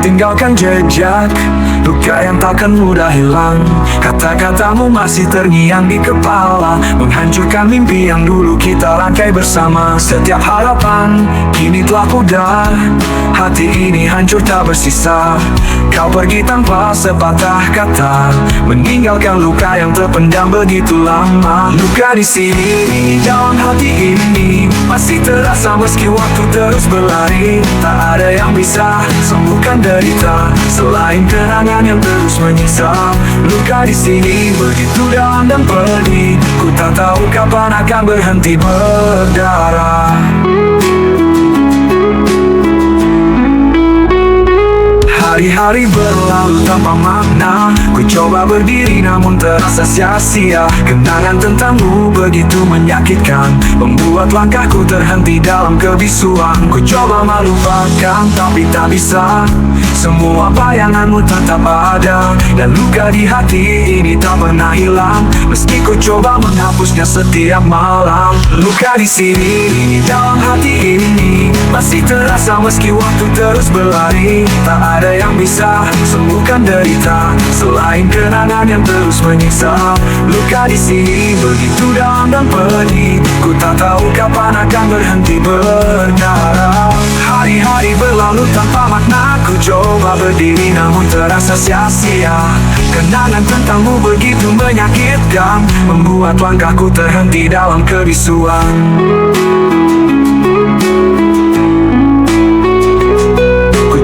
tinggalkan jejak, luka yang takkan mudah hilang. Kata-katamu masih terngiang di kepala, menghancurkan mimpi yang dulu kita rangkai bersama. Setiap harapan kini telah pudar, hati ini hancur tak bersisa. Kau pergi tanpa sepatah kata, meninggalkan luka yang terpendam begitu lama. Luka di sini, dalam hati ini, masih terasa meski waktu terus berlari. Tak ada yang bisa sembuhkan derita selain kenangan yang terus menyiksa. Luka di sini begitu dalam dan pedih, ku tak tahu kapan akan berhenti berdarah. Hari-hari berlalu tanpa makna, ku coba berdiri namun terasa sia-sia. Kenangan tentangmu begitu menyakitkan, membuat langkahku terhenti dalam kebisuan. Ku coba melupakan tapi tak bisa, semua bayanganmu tetap ada. Dan luka di hati ini tak pernah hilang, meski ku coba menghapusnya setiap malam. Luka di sini, dalam hati ini, masih terasa meski waktu terus berlari. Tak ada yang bisa sembuhkan derita selain kenangan yang terus menyiksa. Luka di sini begitu dalam dan pedih, ku tak tahu kapan akan berhenti berdarah. Hari-hari berlalu tanpa makna, ku coba berdiri namun terasa sia-sia. Kenangan tentangmu begitu menyakitkan, membuat langkahku terhenti dalam kebisuan.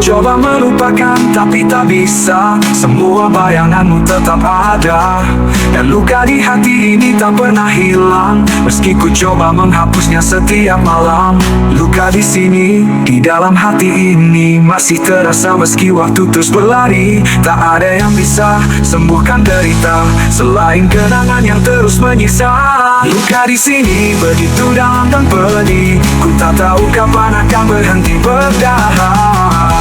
Coba melupakan tapi tak bisa, semua bayanganmu tetap ada. Dan luka di hati ini tak pernah hilang, meski ku coba menghapusnya setiap malam. Luka di sini, di dalam hati ini, masih terasa meski waktu terus berlari. Tak ada yang bisa sembuhkan derita selain kenangan yang terus menyiksa. Luka di sini begitu dalam dan pedih, ku tak tahu kapan akan berhenti berdarah.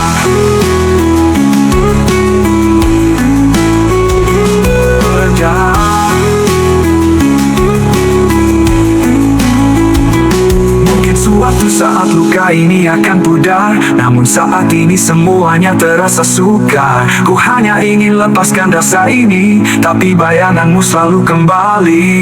Mungkin suatu saat luka ini akan pudar, namun saat ini semuanya terasa sukar. Ku hanya ingin lepaskan rasa ini, tapi bayanganmu selalu kembali.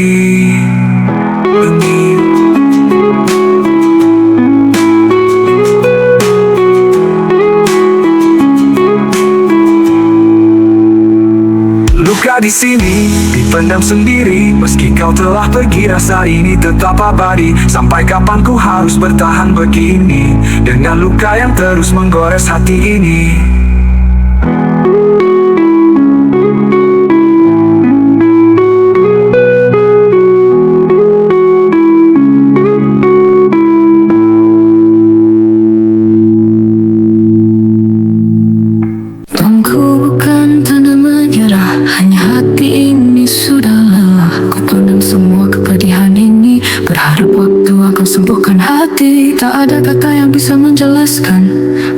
Luka di sini dipendam sendiri, meski kau telah pergi rasa ini tetap abadi. Sampai kapan ku harus bertahan begini, dengan luka yang terus menggores hati ini. Berharap waktu akan sembuhkan hati, tak ada kata yang bisa menjelaskan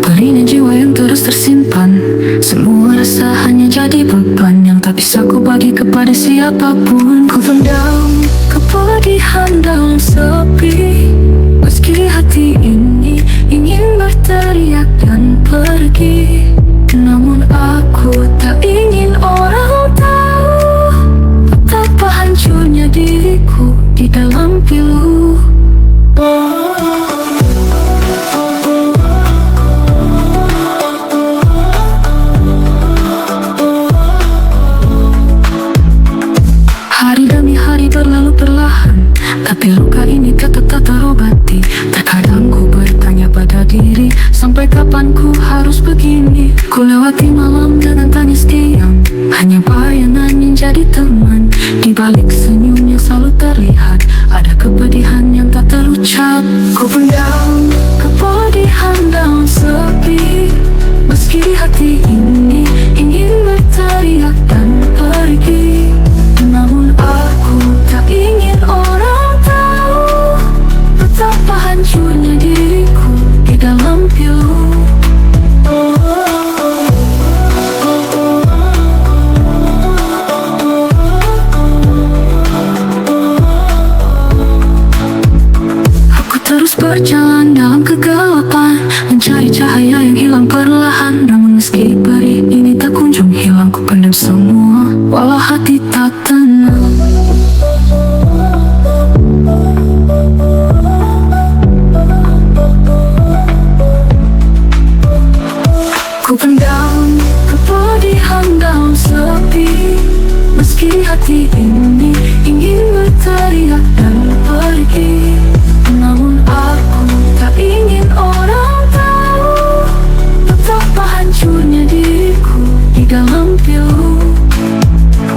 perihnya jiwa yang terus tersimpan. Semua rasa hanya jadi beban yang tak bisa ku bagi kepada siapapun. Ku pendam kepedihan dalam sepi, meski hati ini ingin berteriak dan pergi. Namun aku tak ingin orang tahu betapa hancurnya diriku di dalam pilu. Hari demi hari berlalu perlahan, tapi luka ini tetap tak terobati. Terkadang ku bertanya pada diri, sampai kapan ku harus begini? Ku lewati malam dengan tangis diam, hanya bayangan yang jadi teman. Di balik senyum yang selalu terlihat, ada kepedihan yang tak terucap. Ku pendam kepedihan dalam sepi, meski hati ini ingin berteriak dan pergi. Namun aku tak ingin orang tahu betapa hancurnya diriku di dalam pilu. hilang ku pendam semua, walau hati tak tenang. Ku pendam kepedihan dalam sepi, meski hati ini ingin berteriak dan pergi. Namun aku tak ingin orang tahu betapa hancurnya diriku di dalam pilu.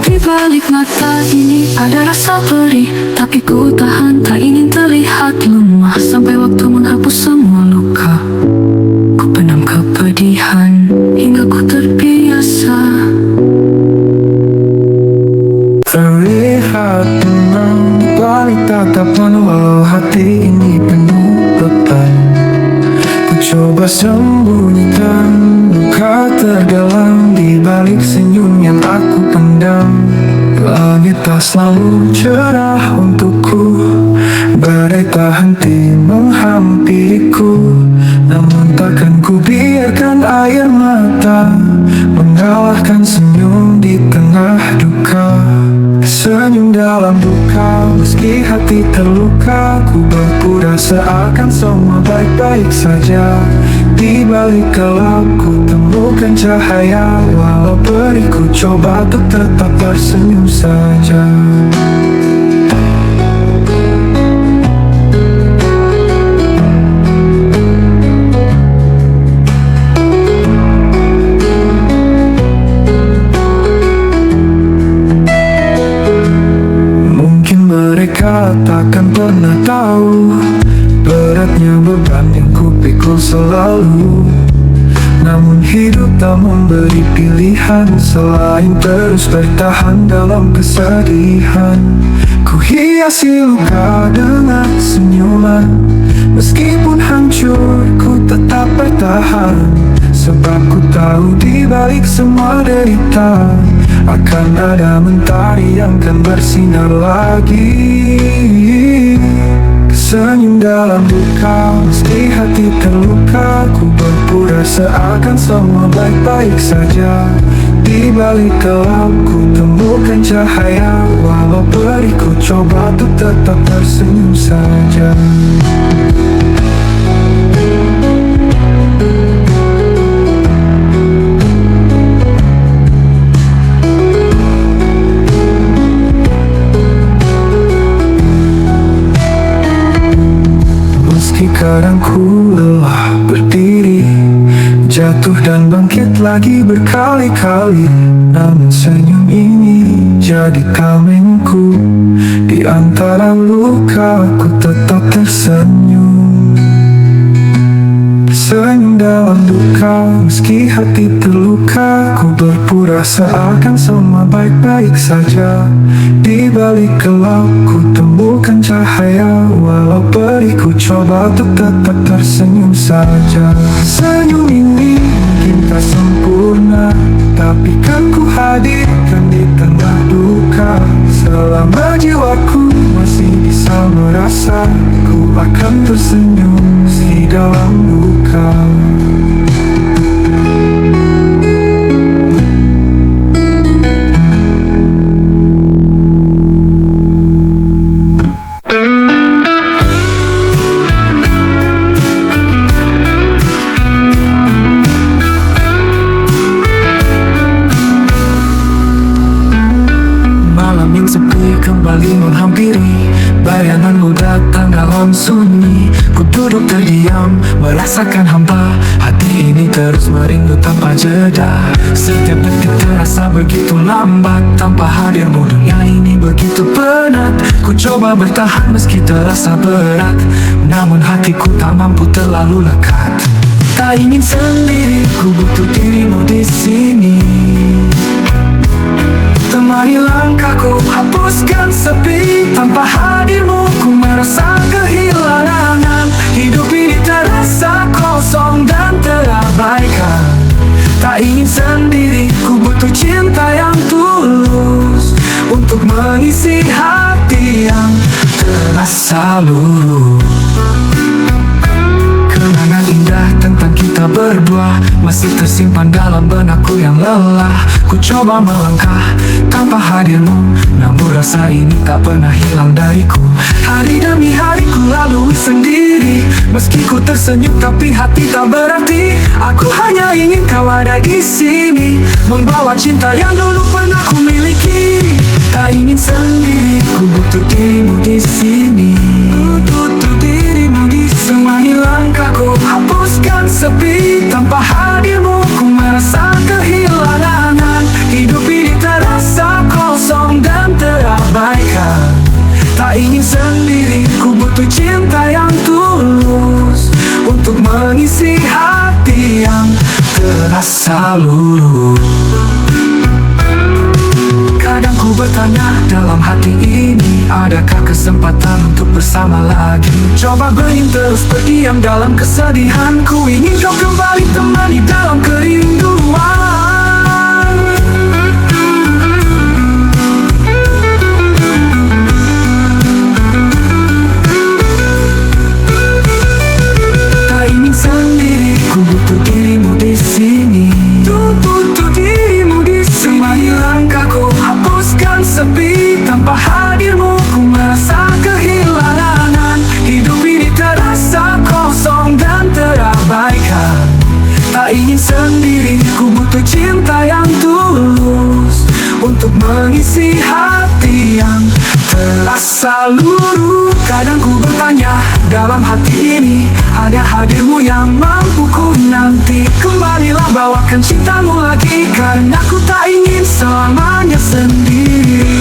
Di balik mata ini ada rasa perih, tapi ku tahan, tak ingin terlihat lemah. Sampai waktu menghapus semua luka, ku pendam kepedihan hingga ku terbiasa. Terlihat tenang di balik tatapan, walau hati ini penuh beban. Ku coba sembunyikan luka terdalam di balik senyum yang aku pendam. Langit tak selalu cerah untukku, badai tak henti menghampiriku. Namun takkan ku biarkan air mata mengalahkan senyum di tengah duka. Senyum dalam duka, meski hati terluka, ku berpura seakan semua baik-baik saja. Di balik gelap ku temukan cahaya, walau perih ku coba untuk tetap tersenyum saja. Mereka takkan pernah tahu beratnya beban yang kupikul selalu. Namun hidup tak memberi pilihan selain terus bertahan dalam kesedihan. Ku hiasi luka dengan senyuman, meskipun hancur ku tetap bertahan. Sebab ku tahu di balik semua derita akan ada mentari yang kan bersinar lagi. Senyum dalam duka, meski hati terluka, ku berpura seakan semua baik-baik saja. Di balik gelap ku temukan cahaya, walau perih ku coba untuk tetap tersenyum saja. Kadang ku lelah berdiri, jatuh dan bangkit lagi berkali-kali. Namun senyum ini jadi tamengku, di antara luka ku tetap tersenyum. Senyum dalam duka, meski hati terluka, ku berpura seakan semua baik-baik saja. Di balik gelap ku temukan cahaya, walau perih ku coba untuk tetap tersenyum saja. Senyum ini mungkin tak sempurna, tapi kan ku hadirkan di tengah duka. Selama jiwaku masih bisa merasa, ku akan tersenyum meski dalam luka. Malam yang sepi kembali menghampiri, bayanganmu datang dalam sunyi. Ku duduk terdiam, merasakan hampa. Hati ini terus merindu tanpa jeda. Setiap detik terasa begitu lambat, tanpa hadirmu dunia ini begitu penat. Ku coba bertahan meski terasa berat, namun hatiku tak mampu terlalu lekat. Tak ingin sendiri, ku butuh dirimu di sini. Temani langkahku, hapuskan sepi. Tanpa hadirmu ku merasa kehilangan. Hidup ini terasa kosong dan terabaikan. Tak ingin sendiri, ku butuh cinta yang tulus untuk mengisi hati yang terasa luruh. Kenangan indah tentang kita berdua berdua masih tersimpan dalam benakku yang lelah. Ku coba melangkah tanpa hadirmu, namun rasa ini tak pernah hilang dariku. Hari demi hari ku lalui sendiri, meski ku tersenyum tapi hati tak berarti. Aku hanya ingin kau ada di sini, membawa cinta yang dulu pernah ku miliki. Tak ingin sendiri, ku butuh dirimu di sini. Ku butuh dirimu di sini. Semai langkahku hapuskan sepi, tanpa hadirmu ku merasa kehilangan. Hidup ini terasa kosong dan terabaikan. Tak ingin sendiri, ku butuh cinta yang tulus untuk mengisi hati yang terasa luluh. Kadang ku bertanya dalam hati ini, adakah kesempatan untuk bersama lagi? Coba berhenti terus berdiam dalam kesedihan. Ku ingin kau kembali temani dalam kerinduan. Tak ingin sendiri, ku butuh dirimu di sini. Ku butuh dirimu di sini. Semai langkahku hapuskan sepi, tanpa hadirmu ku merasa kehilangan. Hidup ini terasa kosong dan terabaikan. Tak ingin sendiri, ku butuh cinta yang tulus untuk mengisi hati yang terasa luruh. Kadang ku bertanya dalam hati ini, ada hadirmu yang mampu ku nanti. Kembalilah bawakan cintamu lagi, karena ku tak ingin selamanya sendiri.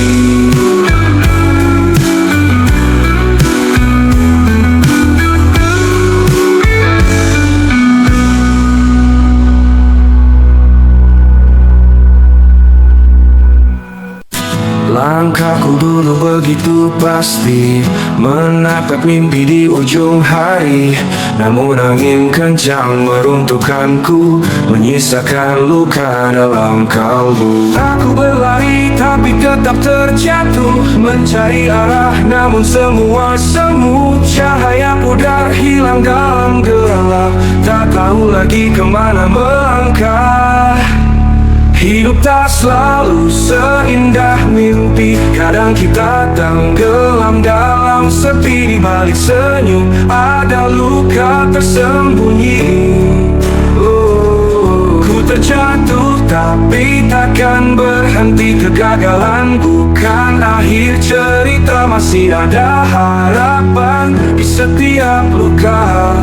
Langkahku dulu begitu pasti, menatap mimpi di ujung hari. Namun angin kencang meruntuhkanku, menyisakan luka dalam kalbu. Aku berlari tapi tetap terjatuh, mencari arah namun semua semu. Cahaya pudar hilang dalam gelap, tak tahu lagi kemana melangkah. Hidup tak selalu seindah mimpi, kadang kita tenggelam dalam sepi. Di balik senyum ada luka tersembunyi. Ku terjatuh tapi takkan berhenti. Kegagalan bukan akhir cerita, masih ada harapan di setiap luka.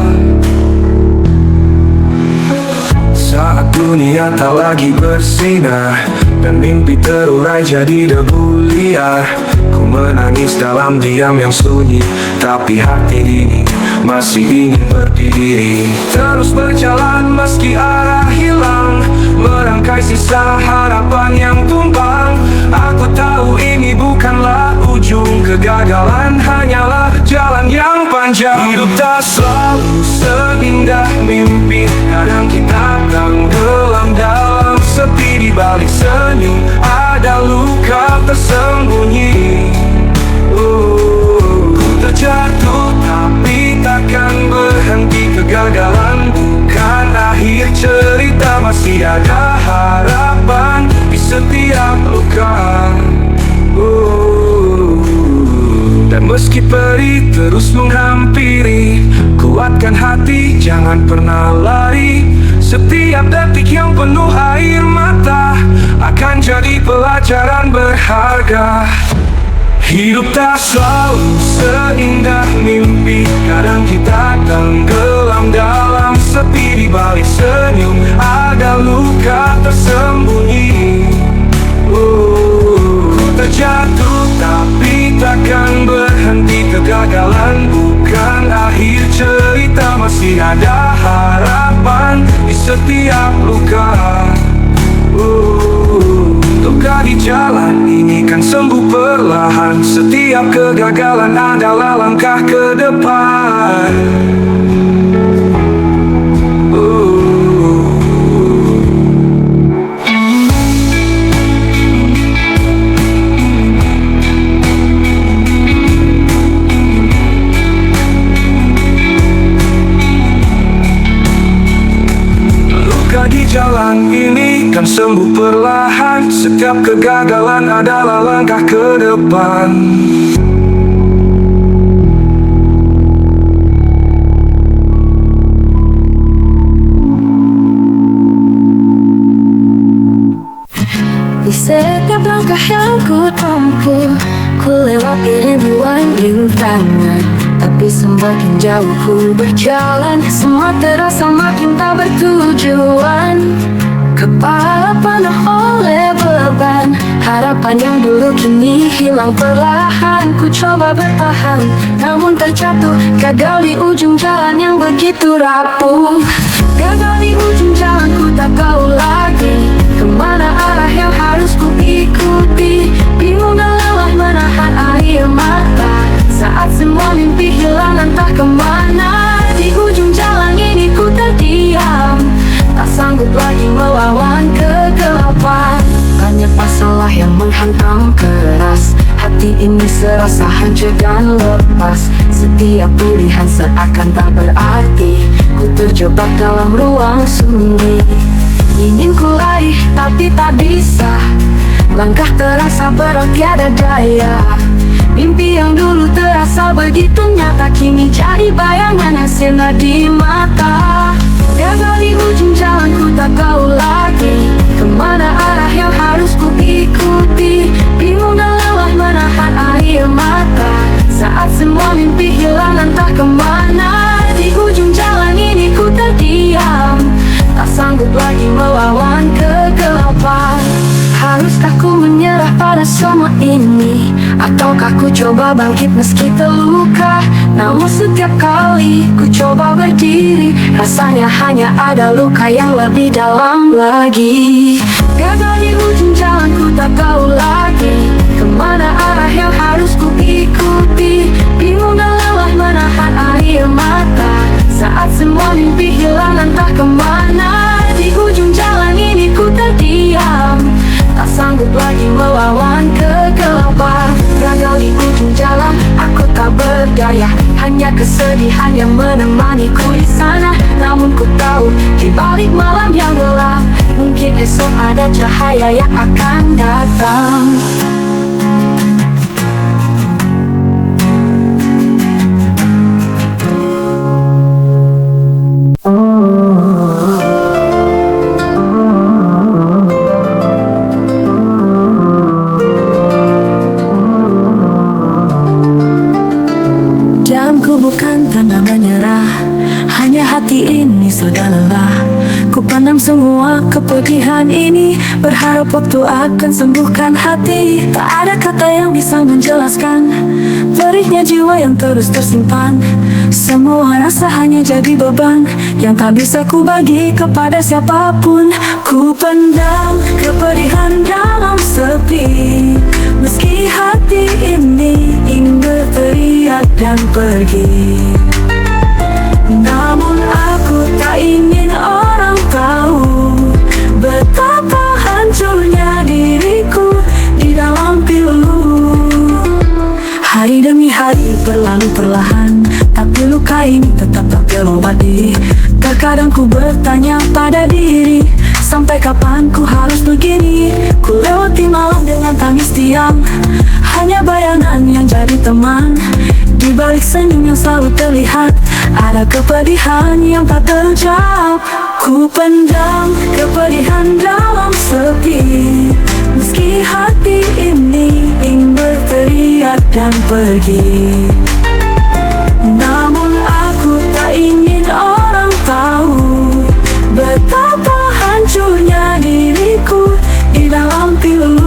Saat dunia tak lagi bersinar dan mimpi terurai jadi debu liar, ku menangis dalam diam yang sunyi, tapi hati ini masih ingin berdiri. Terus berjalan meski arah hilang, merangkai sisa harapan yang tumbang. Aku tahu ini bukanlah ujung, kegagalan hanyalah jalan yang panjang. Hidup tak selalu seindah mimpi, kadang kita tenggelam dalam sepi. Di balik senyum ada luka tersembunyi. Ku terjatuh tapi takkan berhenti. Kegagalan bukan akhir cerita, masih ada harapan di setiap luka. Dan meski perih terus menghampiri, kuatkan hati, jangan pernah lari. Setiap detik yang penuh air mata akan jadi pelajaran berharga. Hidup tak selalu seindah mimpi, kadang kita tenggelam dalam sepi. Di balik senyum ada luka tersembunyi. Terjatuh tapi takkan berhenti. Kegagalan bukan akhir cerita, masih ada harapan di setiap luka. Luka di jalan ini kan sembuh perlahan. Setiap kegagalan adalah langkah ke depan. sembuh perlahan. Setiap kegagalan adalah langkah ke depan. Di setiap langkah yang ku tempuh, ku lewati ribuan rintangan. Tapi semakin jauh ku berjalan, semua terasa makin tak bertujuan. Kepala penuh oleh beban, harapan yang dulu kini hilang perlahan. Ku coba bertahan, namun terjatuh, gagal di ujung jalan yang begitu rapuh. Gagal di ujung jalan, ku tak tahu lagi kemana arah yang harus ku ikuti. Bingung dan lelah menahan air mata saat semua mimpi hilang entah kemana. Di ujung jalan ini ku terdiam, tak sanggup lagi melawan kegelapan. Banyak masalah yang menghantam keras, hati ini serasa hancur dan lepas. Setiap pilihan seakan tak berarti, ku terjebak dalam ruang sunyi. Ingin ku raih tapi tak bisa, langkah terasa berat tiada daya. Mimpi yang dulu terasa begitu nyata, kini jadi bayangan yang sirna di mata. Gagal di ujung jalan, ku tak tahu lagi kemana arah yang harus ku ikuti. Bingung dan lelah menahan air mata saat semua mimpi hilang entah kemana. Di ujung jalan ini ku terdiam, tak sanggup lagi melawan kegelapan. Haruskah ku menyerah pada semua ini, ataukah ku coba bangkit meski terluka? Namun setiap kali ku coba berdiri, rasanya hanya ada luka yang lebih dalam lagi. Gagal di ujung jalan, ku tak tahu lagi kemana arah yang harus ku ikuti. Bingung dan lelah menahan air mata saat semua mimpi hilang entah kemana. Di ujung jalan ini ku terdiam, tak sanggup lagi melawan kegelapan. Gagal di ujung jalan, aku tak berdaya, hanya kesedihan yang menemaniku di sana. Namun ku tahu di balik malam yang gelap, mungkin esok ada cahaya yang akan datang. Bukan tanda menyerah, hanya hati ini sudah lelah. Ku pandang semua kepedihan ini, berharap waktu akan sembuhkan hati. Tak ada kata yang bisa menjelaskan perihnya jiwa yang terus tersimpan. Semua rasa hanya jadi beban yang tak bisa ku bagi kepada siapapun. Ku pendam kepedihan dalam sepi, meski hati ini ingin berteriak dan pergi. Namun aku tak ingin orang tahu betapa hancurnya diriku di dalam pilu. Hari demi hari berlalu perlahan, tapi luka ini tetap tak terobati. Terkadang ku bertanya pada diri, sampai kapan ku harus begini? Ku lewati malam dengan tangis diam, hanya bayangan yang jadi teman. Di balik senyum yang selalu terlihat, ada kepedihan yang tak terjawab. Ku pendam kepedihan dalam sepi, meski hati ini ingin berteriak dan pergi. Namun aku tak ingin orang tahu betapa hancurnya diriku di dalam pilu.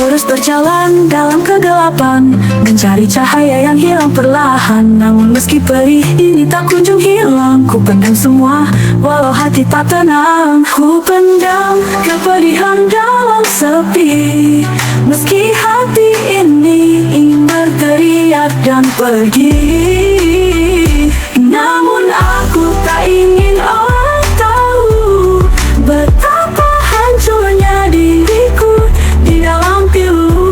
Terus berjalan dalam kegelapan, mencari cahaya yang hilang perlahan. Namun meski perih ini tak kunjung hilang, ku pendam semua walau hati tak tenang. Ku pendam kepedihan dalam sepi, meski hati ini ingin berteriak dan pergi. Namun aku tak ingin orang tahu betapa hancurnya diriku di dalam pilu.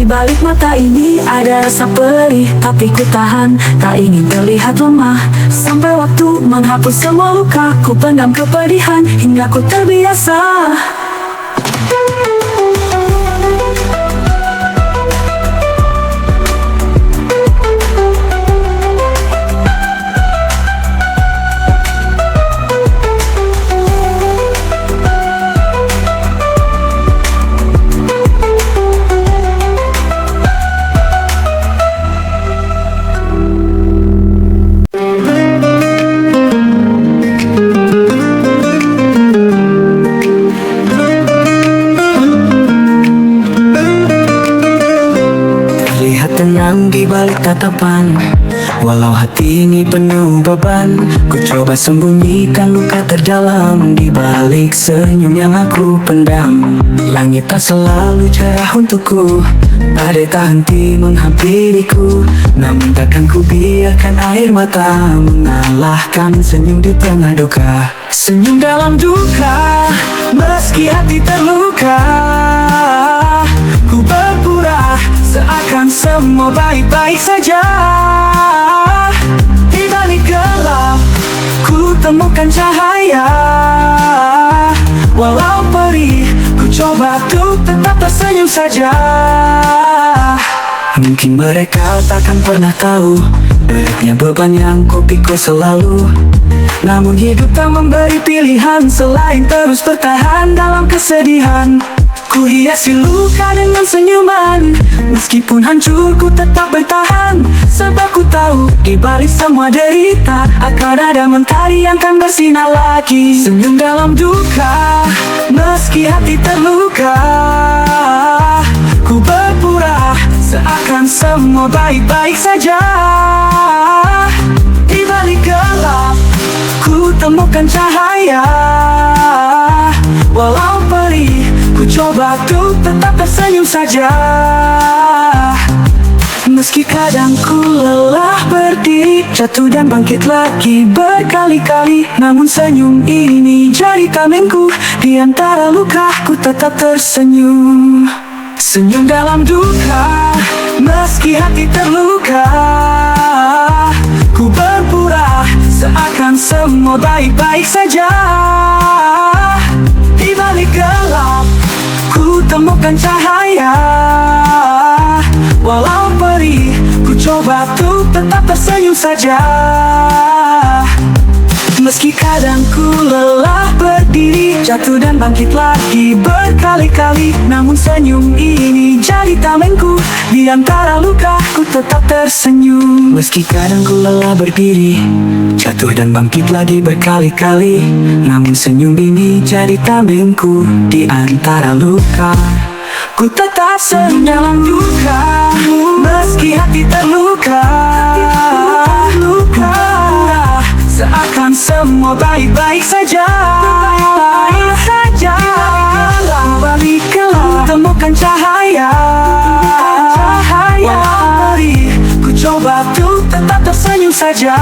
balik mata ini ada rasa perih, tapi ku tahan, tak ingin terlihat lemah. Sampai waktu menghapus semua luka, ku pendam kepedihan hingga ku terbiasa. Tenang di balik tatapan, walau hati ini penuh beban. Ku coba sembunyikan luka terdalam di balik senyum yang aku pendam. Langit tak selalu cerah untukku, badai tak henti menghampiriku. Namun takkan ku biarkan air mata mengalahkan senyum di tengah duka. Senyum dalam duka, meski hati terluka. Ku berpura seakan semua baik-baik saja. Di balik gelap, ku temukan cahaya. Walau perih, ku coba untuk tetap tersenyum saja. Mungkin mereka takkan pernah tahu beratnya beban yang ku pikul selalu. Namun hidup tak memberi pilihan selain terus bertahan dalam kesedihan. Ku hiasi luka dengan senyuman, meskipun hancur ku tetap bertahan. Sebab ku tahu di balik semua derita akan ada mentari yang akan bersinar lagi. Senyum dalam duka, meski hati terluka. Ku berpura seakan semua baik-baik saja. Di balik gelap, ku temukan cahaya. Walau perih, ku coba untuk tetap tersenyum saja. Meski kadang ku lelah berdiri, jatuh dan bangkit lagi berkali-kali. Namun senyum ini jadi tamengku, di antara luka ku tetap tersenyum. Senyum dalam duka, meski hati terluka. Ku berpura seakan semua baik-baik saja. Di balik gelap, ku temukan cahaya. Walau perih, ku coba untuk tetap tersenyum saja. Meski kadang ku lelah berdiri, jatuh dan bangkit lagi berkali-kali. Namun senyum ini jadi tamengku, di antara luka ku tetap tersenyum. Meski kadang ku lelah berdiri, jatuh dan bangkit lagi berkali-kali. Namun senyum ini jadi tamengku, di antara luka ku tetap senyum dalam duka. Meski hati terluka, seakan semua baik-baik saja. Balik gelap, temukan cahaya. Walau perih, ku coba untuk tetap tersenyum saja.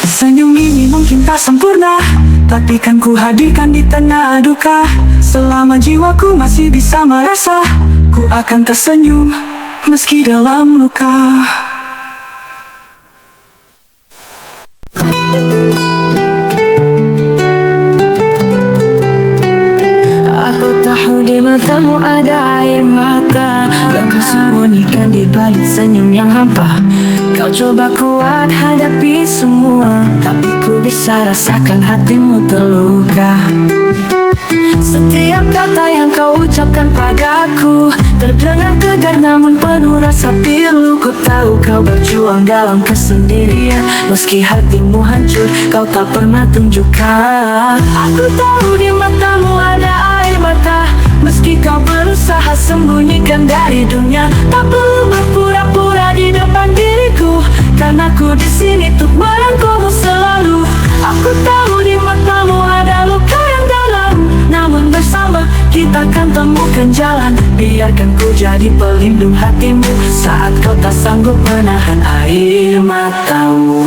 Senyum ini mungkin tak sempurna, tapi kan ku hadirkan di tengah duka. Selama jiwaku masih bisa merasa, ku akan tersenyum meski dalam luka. Aku tahu di matamu ada air mata, gak kau sembunyikan di balik senyum yang hampa. Kau coba kuat hadapi semua, tapi ku bisa rasakan hatimu terluka. Setiap kata yang kau ucapkan padaku terdengar tegar namun penuh rasa pilu. Ku tahu kau berjuang dalam kesendirian, meski hatimu hancur kau tak pernah tunjukkan. Aku tahu di matamu ada air mata, meski kau berusaha sembunyikan dari dunia. Tak perlu berpura-pura di depan diriku, karena ku di sini untuk merangkulmu selalu. Aku tahu di matamu ada luka yang dalam, namun bersama kita akan temukan jalan. Biarkan ku jadi pelindung hatimu saat kau tak sanggup menahan air matamu.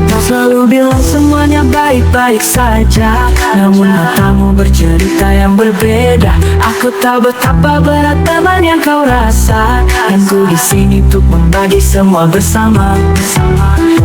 Kau selalu bilang semuanya semuanya baik-baik saja, namun matamu bercerita yang berbeda. Aku tahu betapa berat teman yang kau rasa, dan ku di sini untuk membagi semua bersama.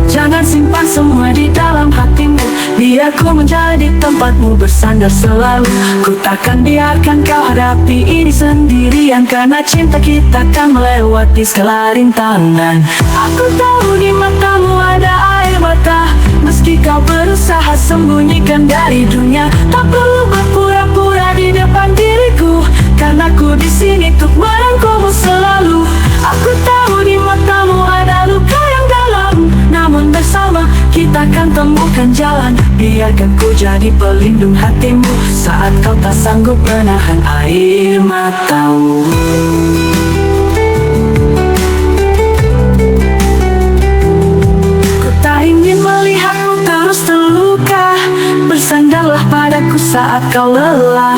Jangan simpan semua di dalam hatimu, biar ku menjadi tempatmu bersandar selalu. Ku takkan biarkan kau hadapi ini sendirian, karena cinta kita akan melewati segala rintangan. Aku tahu di matamu ada air mata, meski kau berusaha sembunyikan dari dunia. Tak perlu berpura-pura di depan diriku, karena ku di sini untuk merangkulmu selalu. Aku tahu di matamu ada luka yang dalam, namun bersama kita akan temukan jalan. Biarkan ku jadi pelindung hatimu saat kau tak sanggup menahan air matamu. Ku tak ingin melihatmu terus terluka, bersandarlah padaku saat kau lelah.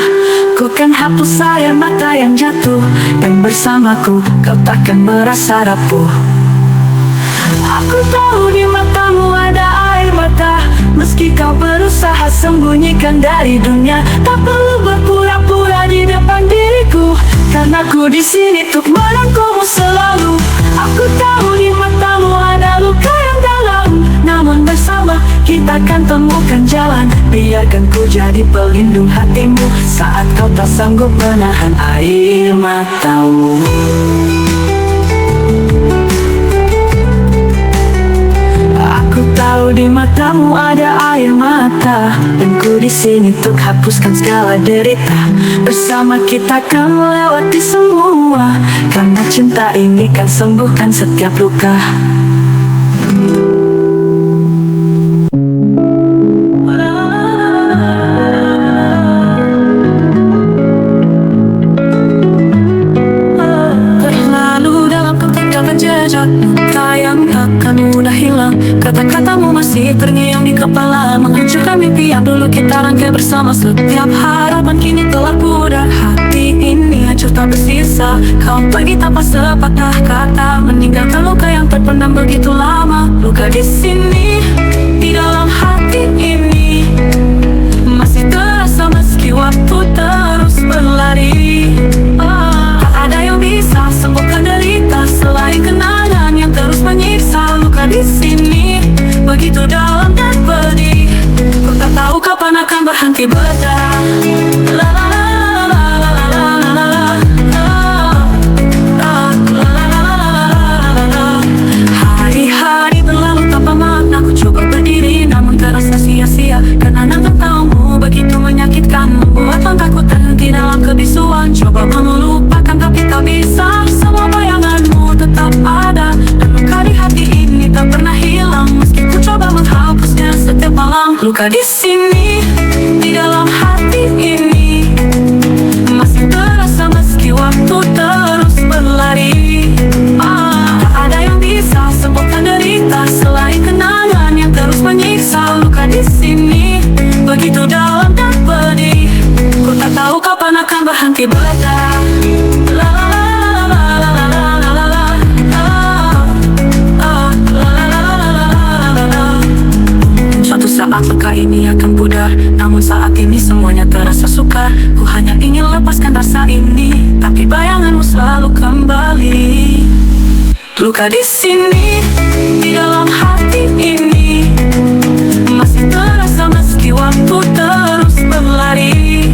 Ku kan hapus air mata yang jatuh, dan bersamaku kau takkan merasa rapuh. Aku tahu di matamu ada air mata, meski kau berusaha sembunyikan dari dunia. Tak perlu berpura-pura di depan diriku, karena ku di sini untuk merangkulmu selalu. Aku tahu di matamu ada luka yang dalam, namun bersama kita akan temukan jalan. Biarkan ku jadi pelindung hatimu saat kau tak sanggup menahan air matamu. Aku tahu di matamu ada air mata, dan ku di sini untuk hapuskan segala derita. Bersama kita akan melewati semua, karena cinta ini kan sembuhkan setiap luka. Terlalu dalam ketinggalan jejak luka yang takkan mudah hilang. Kata-katamu masih terngiang di kepala, menghancurkan mimpi yang dulu kita rangkai bersama. Setiap harapan kini telah pudar, hati ini hancur tak bersisa. Kau pergi tanpa sepatah kata, meninggalkan luka yang terpendam begitu lama. Luka di sini, di dalam hati ini, masih terasa meski waktu terus berlari. Tak ada yang bisa sembuhkan derita selain kenangan yang terus menyiksa. Luka di sini begitu dalam dan pedih, ku tak tahu kapan akan berhenti berdarah. La la la la la la la la la la la. Hari-hari berlalu tanpa makna, ku coba berdiri namun terasa sia-sia. Kenangan tentangmu begitu menyakitkan, membuat langkahku terhenti dalam kebisuan. Coba melupakan tapi tak bisa, semua bayanganmu tetap ada, dan luka di hati ini tak pernah hilang, meski ku coba menghapusnya setiap malam. Luka di sini, di dalam hati ini, masih terasa meski waktu terus berlari. Tak ada yang bisa sembuhkan derita selain kenangan yang terus menyiksa. Luka di sini begitu dalam dan pedih, ku tak tahu kapan akan berhenti berdarah. La la la la la la la la la la. Suatu saat luka ini akan pudar, namun saat ini semuanya terasa sukar. Ku hanya ingin lepaskan rasa ini, tapi bayanganmu selalu kembali. Luka di sini, di dalam hati ini, masih terasa meski waktu terus berlari.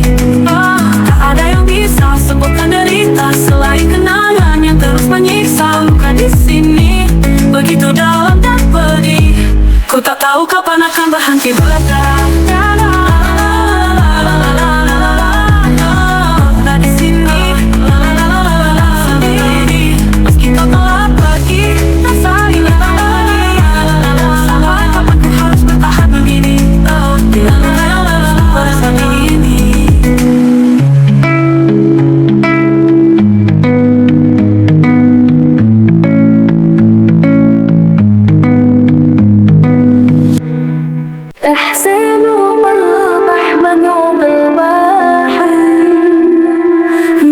Tak ada yang bisa sembuhkan derita selain kenangan yang terus menyiksa. Luka di sini begitu dalam dan pedih, ku tak tahu kapan akan berhenti berdarah. Luka di sini, sendiri, meski kau telah pergi, rasa ini sampai kapan ku harus bertahan begini. Perasaan ini.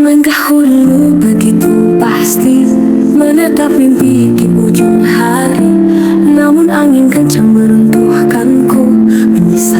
Menggahulu begitu pasti, menetap mimpi di ujung hari. Namun angin kencang meruntuhkanku, menyisa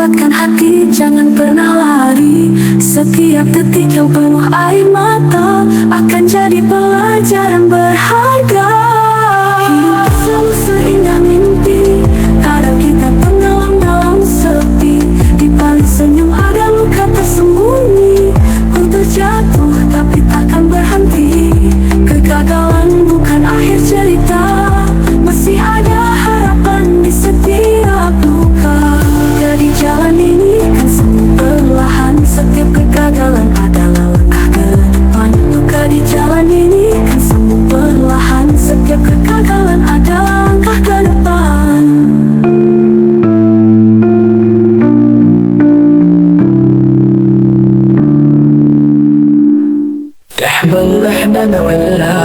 kuatkan hati, jangan pernah lari. Setiap detik yang penuh air mata akan jadi pelajaran berharga. Hidup selalu seindah mimpi, kadang kita tenggelam dalam sepi. Di balik senyum ada luka tersembunyi. Ku terjatuh tapi takkan berhenti. Kegagalan bukan akhir cerita, masih ada harapan di setiap luka. Dari jalan ini kan sembuh perlahan. Setiap kegagalan adalah langkah ke depan. Luka di jalan ini kan sembuh perlahan. Setiap kegagalan adalah langkah ke depan. Tahbal wala,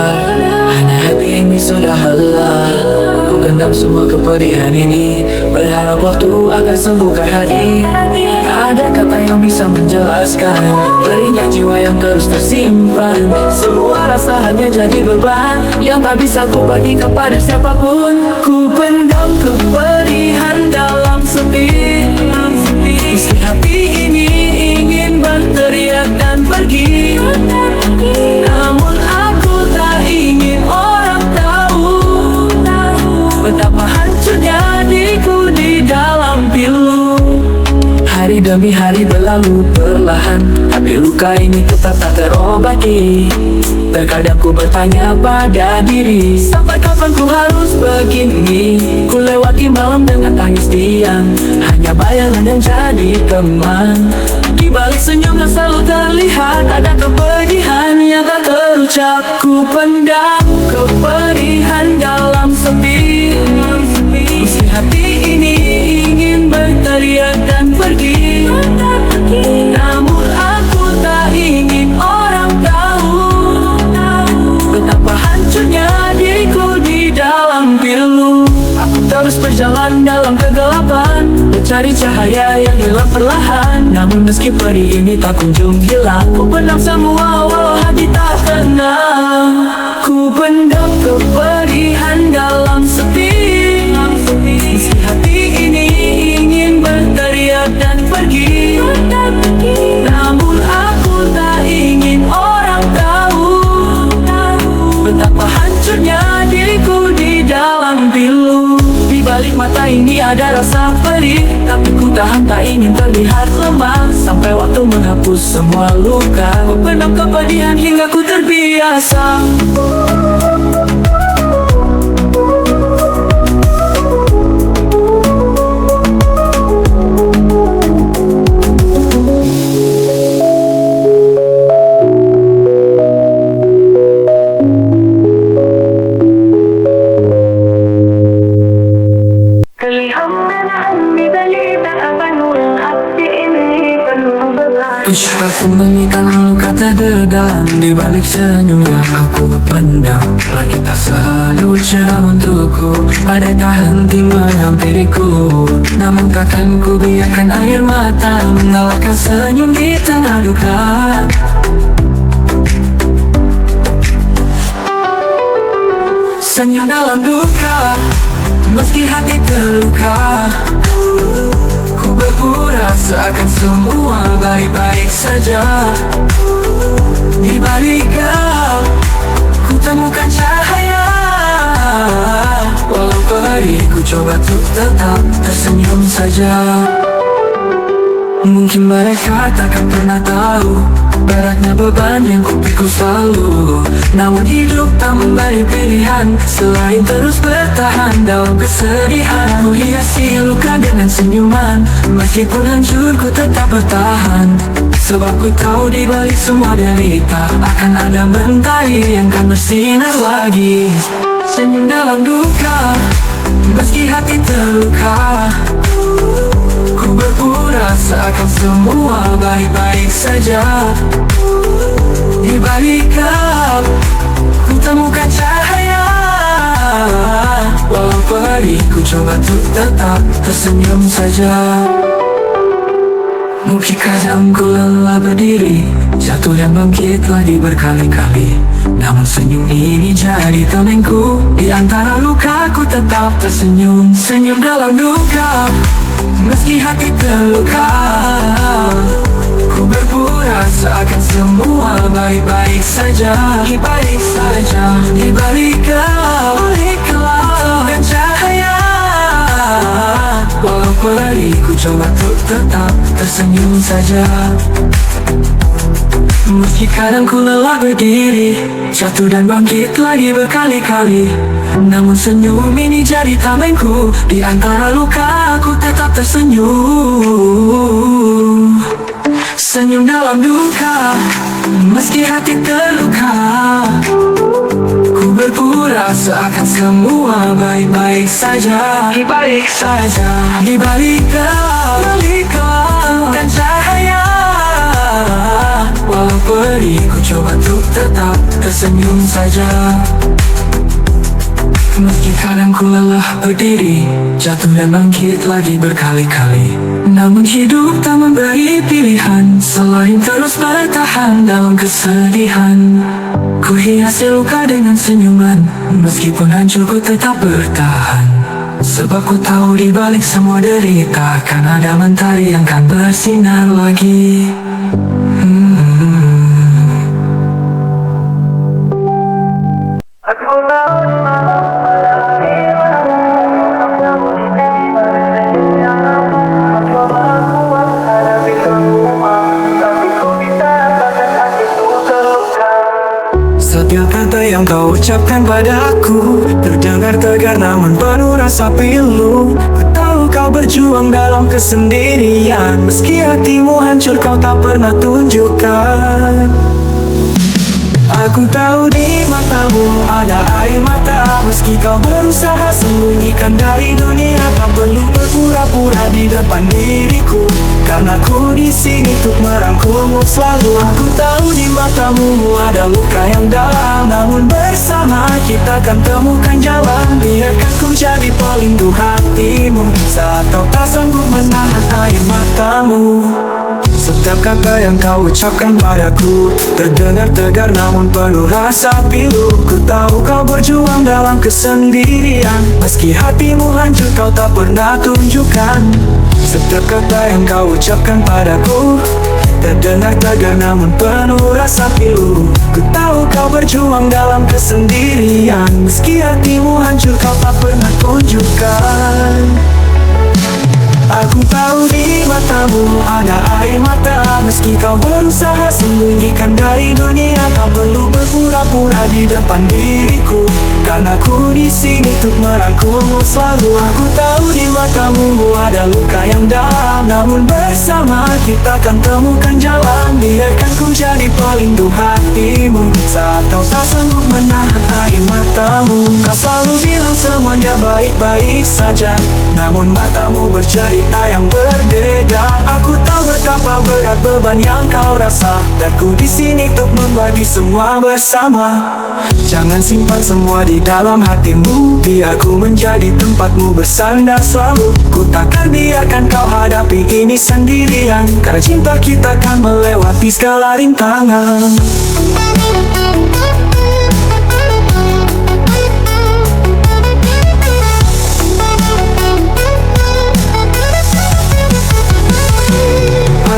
hanya hati ini sudah lelah. Ku genap semua kepedihan ini, berharap waktu akan sembuhkan hati. Tak ada kata yang bisa menjelaskan perihnya jiwa yang terus tersimpan. Semua rasa hanya jadi beban yang tak bisa ku bagi kepada siapapun. Ku pendam kepedihan dalam sepi. Meski hati ini ingin berteriak dan pergi, namun aku tak ingin orang tahu betapa hancurnya diriku di dalam pilu. Hari demi hari berlalu perlahan, tapi luka ini tetap tak terobati. Terkadang ku bertanya pada diri, sampai kapan ku harus begini? Ku lewati malam dengan tangis diam, hanya bayangan yang jadi teman. Di balik senyum yang selalu terlihat, ada kepedihan yang tak terucap. Ku pendam kepedihan dalam sepi. Meski hati ini ingin berteriak dan pergi, namun aku tak ingin orang tahu betapa hancurnya diriku di dalam pilu. Aku terus berjalan dalam kegelapan, mencari cahaya yang hilang perlahan. Namun meski perih ini tak kunjung hilang, ku pendam semua walau hati tak tenang. Ku pendam kepedihan dalam sepi. Meski hati ini ingin berteriak dan pergi, namun aku tak ingin orang tahu betapa hancurnya diriku di dalam pilu. Di balik mata ini ada rasa perih, tapi ku tahan tak ingin terlihat lemah. Sampai waktu menghapus semua luka, ku pendam kepedihan hingga ku terbiasa. Aku mengikat luka terdendam di balik senyum yang aku pendam. Langit tak selalu cerah untukku, badai tak henti menghampiriku. Namun takkan ku biarkan air mata mengalahkan senyum di tengah duka. Senyum dalam duka, meski hati terluka. Ku berpura seakan semua baik-baik saja. Di balik gelap, ku temukan cahaya. Walau perih, ku coba untuk tetap tersenyum saja. Mungkin mereka takkan pernah tahu beratnya beban yang kupikul selalu. Namun hidup tak memberi pilihan selain terus bertahan dalam kesedihan. Ku hiasi luka dengan senyuman, meskipun hancur ku tetap bertahan. Sebab ku tahu di balik semua derita akan ada mentari yang kan bersinar lagi. Senyum dalam duka, meski hati terluka. Ku berpura seakan semua baik-baik saja. Di balik gelap, ku temukan cahaya. Walau perih, ku coba untuk tetap tersenyum saja. Mungkin kadang ku lelah berdiri, jatuh dan bangkit lagi berkali-kali. Namun senyum ini jadi tamengku, di antara luka ku tetap tersenyum. Senyum dalam duka, Meski hati terluka, ku berpura seakan semua baik-baik saja. Baik saja di balik gelap dan cahaya. Walau perih, ku coba untuk tetap tersenyum saja. Meski kadang ku lelah berdiri, jatuh dan bangkit lagi berkali-kali, namun senyum ini jadi tamengku. Di antara luka aku tetap tersenyum. Senyum dalam duka, meski hati terluka, ku berpura seakan semua baik-baik saja. Baik saja di balik gelap dan cahaya. Walau perih, ku coba untuk tetap tersenyum saja. Meski kadang ku lelah berdiri, jatuh dan bangkit lagi berkali-kali, namun hidup tak memberi pilihan selain terus bertahan dalam kesedihan. Ku hiasi luka dengan senyuman, meskipun hancur ku tetap bertahan. Sebab ku tahu di balik semua derita akan ada mentari yang kan bersinar lagi. Setiap kata yang kau ucapkan padaku terdengar tegar namun penuh rasa pilu. Ku tahu kau berjuang dalam kesendirian, meski hatimu hancur kau tak pernah tunjukkan. Aku tahu di matamu ada air mata, meski kau berusaha sembunyikan dari dunia. Tak perlu berpura-pura di depan diriku, karena ku di sini untuk merangkulmu selalu. Aku tahu di matamu ada luka yang dalam, namun bersama kita akan temukan jalan. Biarkan ku jadi pelindung hatimu saat kau tak sanggup menahan air matamu. Setiap kata yang kau ucapkan padaku terdengar tegar namun penuh rasa pilu. Ku tahu kau berjuang dalam kesendirian, meski hatimu hancur kau tak pernah tunjukkan. Setiap kata yang kau ucapkan padaku terdengar tegar namun penuh rasa pilu. Ku tahu kau berjuang dalam kesendirian, meski hatimu hancur kau tak pernah tunjukkan. Aku tahu di matamu ada air mata, meski kau berusaha sembunyikan dari dunia. Tak perlu berpura-pura di depan diriku, karena ku di sini untuk merangkulmu selalu. Aku tahu di matamu ada luka yang dalam, namun bersama kita akan temukan jalan. Biarkan ku jadi pelindung hatimu saat kau tak sanggup menahan air matamu. Kau selalu bilang semuanya baik-baik saja, namun matamu bercerita yang berbeda. Aku tahu betapa berat beban yang kau rasa, dan ku di sini untuk membagi semua bersama. Jangan simpan semua di dalam hatimu, biar ku menjadi tempatmu bersandar selalu. Ku takkan biarkan kau hadapi ini sendirian, karena cinta kita akan melewati segala rintangan.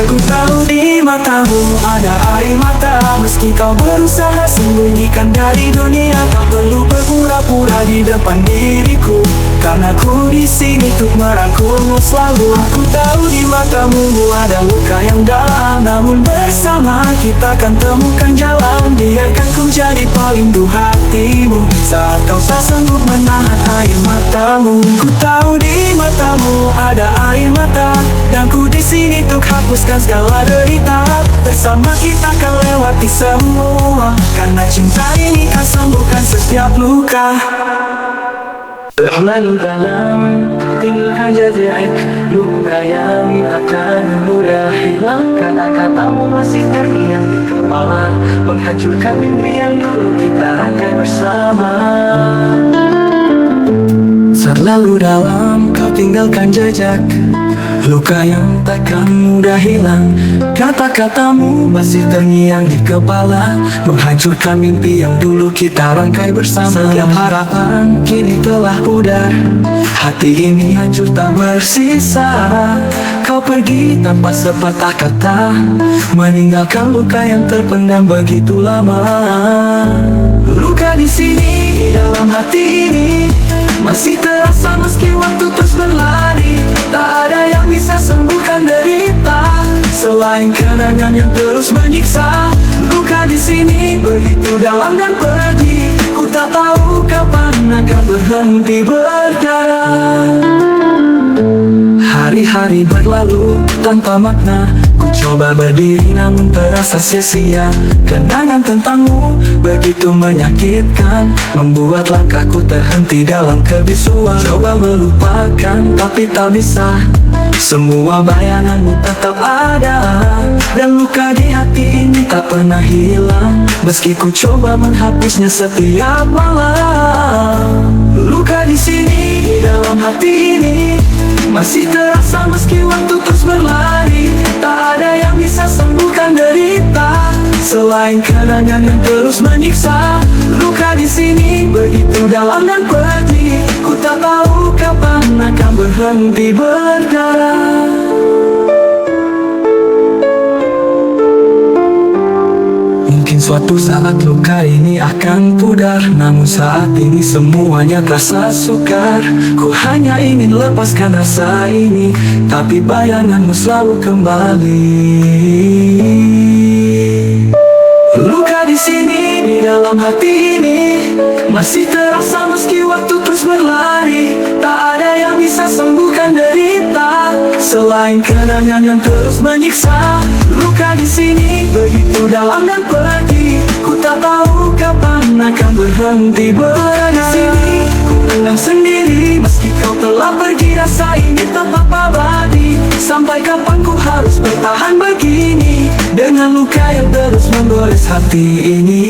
Aku tahu di matamu ada air mata, meski kau berusaha sembunyikan dari dunia. Tak perlu berpura-pura di depan diriku, karena ku di sini untuk merangkulmu selalu. Aku tahu di matamu ada luka yang dalam, namun bersama kita akan temukan jalan. Biarkan ku jadi pelindung hatimu saat kau tak sanggup menahan air matamu. Ku tahu di matamu ada air mata, dan ku di sini untuk hapuskan segala derita. Bersama kita akan lewati semua, karena cinta ini kan sembuhkan setiap luka. Lalu dalam tinggal jajak luka yang akan mudah hilang, karena katamu masih terngiang di kepala, menghancurkan mimpi yang dulu kita rangkai bersama. Selalu dalam kau tinggalkan jejak Luka yang takkan mudah hilang, kata-katamu masih terngiang di kepala, menghancurkan mimpi yang dulu kita rangkai bersama. Setiap harapan kini telah pudar, hati ini hancur tak bersisa. Kau pergi tanpa sepatah kata, meninggalkan luka yang terpendam begitu lama. Luka di sini, di dalam hati ini, masih terasa meski waktu terus berlari. Tak ada yang bisa sembuhkan derita selain kenangan yang terus menyiksa. Luka di sini begitu dalam dan pedih, ku tak tahu kapan akan berhenti berdarah. Hari-hari berlalu tanpa makna, ku coba berdiri namun terasa sia-sia. Kenangan tentangmu begitu menyakitkan, membuat langkahku terhenti dalam kebisuan. Coba melupakan tapi tak bisa, semua bayanganmu tetap ada, dan luka di hati ini tak pernah hilang, meski ku coba menghapusnya setiap malam. Luka di sini, di dalam hati ini, masih terasa meski waktu terus berlari. Tak ada yang bisa sembuhkan derita selain kenangan yang terus menyiksa. Luka di sini begitu dalam dan pedih, ku tak tahu kapan akan berhenti berdarah. Mungkin suatu saat luka ini akan pudar, namun saat ini semuanya terasa sukar. Ku hanya ingin lepaskan rasa ini, tapi bayanganmu selalu kembali. Luka di sini, di dalam hati ini, masih terasa meski waktu terus berlari. Tak ada yang bisa sembuhkan derita selain kenangan yang terus menyiksa. Luka di sini begitu dalam dan pedih, ku tak tahu kapan akan berhenti berada. Di sini ku tenang sendiri meski kau telah pergi, rasa ini tetap abadi. Sampai kapan ku harus bertahan begini dengan luka yang terus menggores hati ini.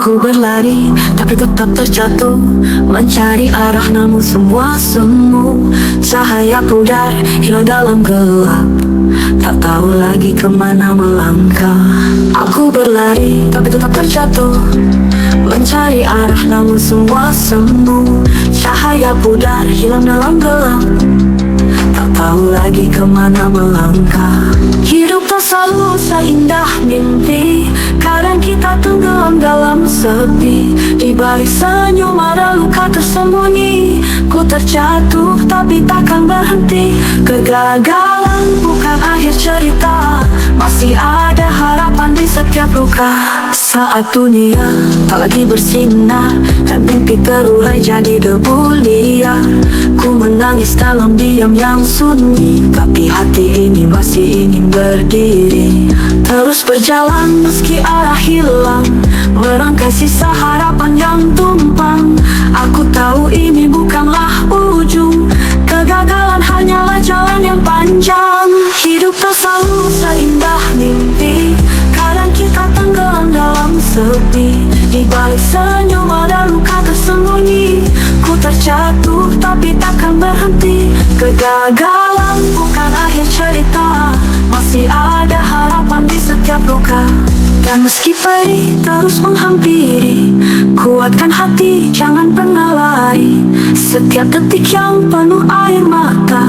Aku berlari tapi tetap terjatuh, mencari arah namun semua semu. Cahaya pudar hilang dalam gelap, tak tahu lagi kemana melangkah. Aku berlari tapi tetap terjatuh, mencari arah namun semua semu. Cahaya pudar hilang dalam gelap, tak tahu lagi kemana melangkah. Hidup tak selalu seindah mimpi, kadang kita tenggelam dalam sepi. Di balik senyum ada luka tersembunyi, ku terjatuh tapi takkan berhenti. Kegagalan bukan akhir cerita, masih ada harapan di setiap luka. Saat dunia tak lagi bersinar dan mimpi terurai jadi debu liar, ku menangis dalam diam yang sunyi, tapi hati ini masih ingin berdiri. Terus berjalan meski arah hilang, merangkai sisa harapan yang tumpang. Aku tahu ini bukanlah ujung, kegagalan hanyalah jalan yang panjang. Hidup tak selalu seindah mimpi, kadang kita tenggelam dalam sepi. Di balik senyum ada luka tersembunyi, ku terjatuh tapi takkan berhenti. Kegagalan bukan akhir cerita, masih ada harapan di setiap luka. Dan meski perih terus menghampiri, kuatkan hati jangan pernah lari. Setiap detik yang penuh air mata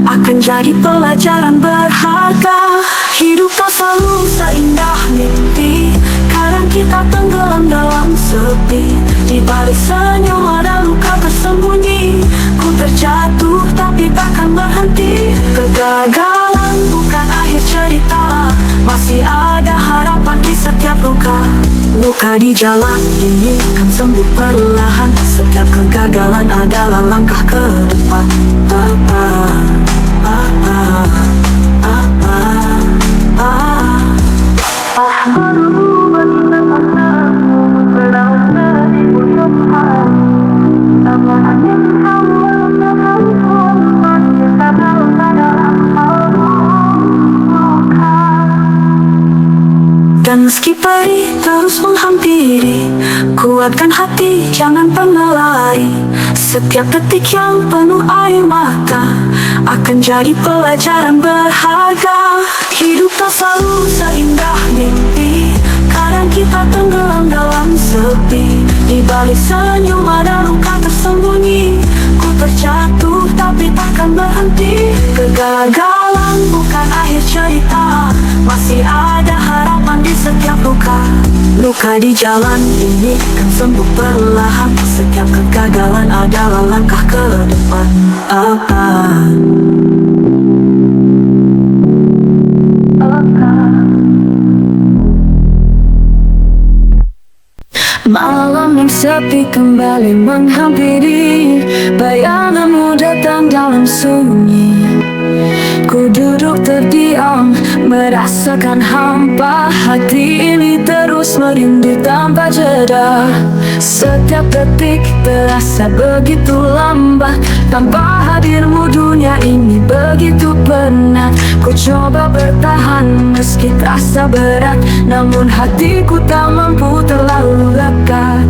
akan jadi pelajaran berharga. Hidup tak selalu seindah mimpi, kadang kita tenggelam dalam sepi. Di balik senyum ada luka tersembunyi, ku terjatuh tapi takkan berhenti. Kegagalan bukan akhir cerita, masih ada harapan di setiap luka. Luka di jalan ini kan sembuh perlahan, setiap kegagalan adalah langkah ke depan. Baru harus menghampiri. Kuatkan hati, jangan pernah lari. Setiap detik yang penuh air mata akan jadi pelajaran berharga. Hidup tak selalu seindah mimpi, kadang kita tenggelam dalam sepi. Di balik senyum ada luka tersembunyi. Ku terjatuh tapi takkan berhenti. Kegagalan bukan akhir cerita, masih ada harapan di setiap luka. Luka di jalan ini kan sembuh perlahan. Setiap kegagalan adalah langkah ke depan. Malam yang sepi kembali menghampiri. Bayanganmu datang dalam sunyi. Ku duduk terdiam, merasakan hampa. Hati ini terus merinding tanpa jeda. Setiap detik terasa begitu lambat. Tanpa hadirmu dunia ini begitu penat. Ku coba bertahan meski terasa berat, namun hatiku tak mampu terlalu lekat.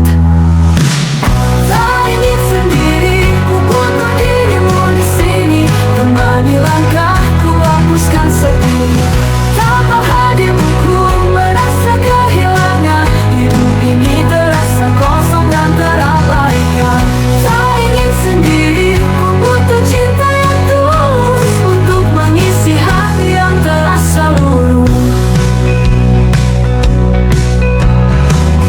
Tak ingin sendiri, ku butuh dirimu di sini. Temani langkahku, hapuskan sedih. Tanpa hadirmu ku merasa kehilangan. Hidup ini terasa kosong dan terabaikan. Tak ingin sendiri, ku butuh cinta yang tulus untuk mengisi hati yang terasa luruh.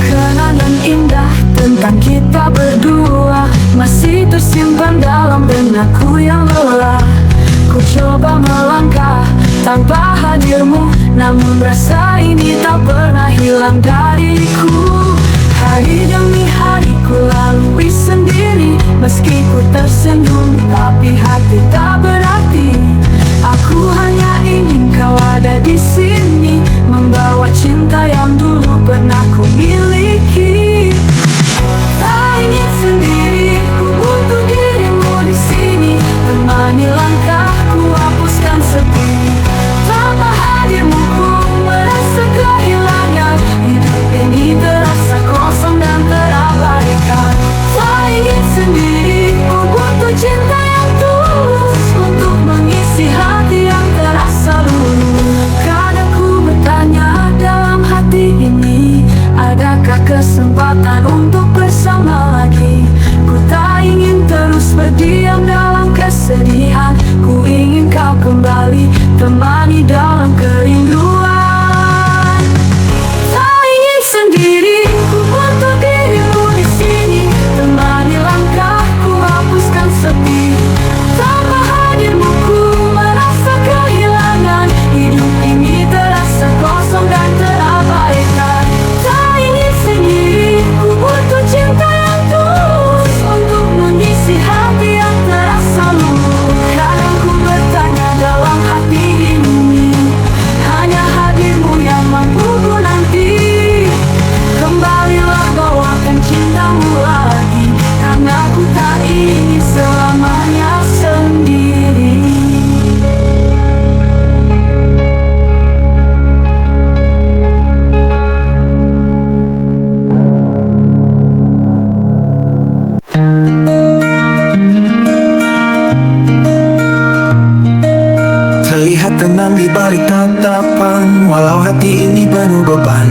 Kenangan indah tentang kita berdua masih tersimpan dalam benakku yang lelah. Ku coba melangkah tanpa hadirmu, namun rasa ini tak pernah hilang dariku. Hari demi hari ku lalui sendiri. Meski ku tersenyum tapi hati tak berarti. Aku hanya ingin kau ada di sini, membawa cinta yang dulu pernah ku miliki. Tak ingin sendiri, ku butuh dirimu di sini. Temani langkahku, hapuskan sedih. Tanpa hadirmu ku merasa kehilangan. Hidup ini terasa kosong dan terabaikan. Tak ingin sendiri, ku butuh cinta yang tulus untuk mengisi hati yang terasa luruh. Kadang ku bertanya dalam hati ini, adakah kesempatan untuk bersama lagi? Ku tak ingin terus berdiam dalam kesedihan. Ku ingin kau kembali, temani dalam kerinduan. Tak ingin sendiri, ku butuh dirimu di sini. Temani langkahku, hapuskan sepi. Tanpa hadirmu ku merasa kehilangan. Hidup ini terasa kosong dan terabaikan. Tak ingin sendiri, ku butuh cinta yang tulus untuk mengisi hati yang terasa luruh. Kadang ku bertanya dalam hati ini, hanya hadirmu yang mampu ku nanti. Kembalilah bawakan cintamu lagi, karena ku tak ingin selamanya sendiri. Terlihat tenang di balik tatapan, walau hati ini penuh beban.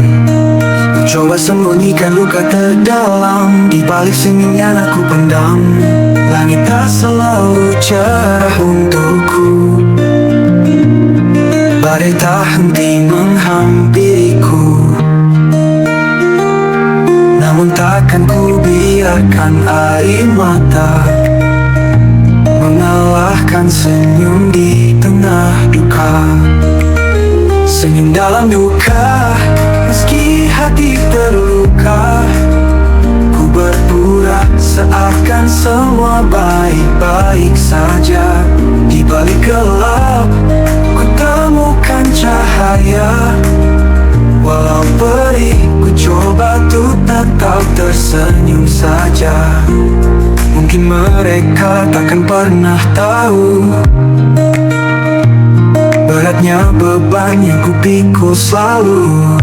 Ku coba sembunyikan luka terdalam, di balik senyum yang aku pendam. Langit tak selalu cerah untukku, badai tak henti menghampiriku. Namun takkan ku biarkan air mata mengalahkan senyum di tengah duka. Senyum dalam duka, meski hati terluka. Ku berpura seakan semua baik-baik saja. Di balik gelap, ku temukan cahaya. Walau perih, ku coba untuk tetap tersenyum saja. Mungkin mereka takkan pernah tahu beratnya beban yang ku pikul selalu.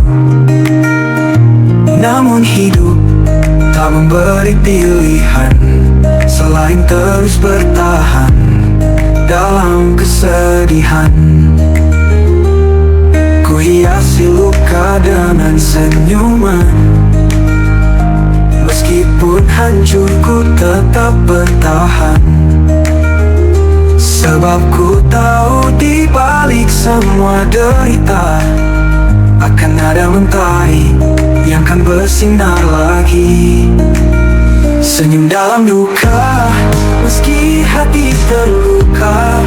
Namun hidup tak memberi pilihan selain terus bertahan dalam kesedihan. Ku hiasi luka dengan senyuman, meskipun hancur ku tetap bertahan. Sebab ku tahu di balik semua derita akan ada mentari yang kan bersinar lagi. Senyum dalam duka, meski hati terluka.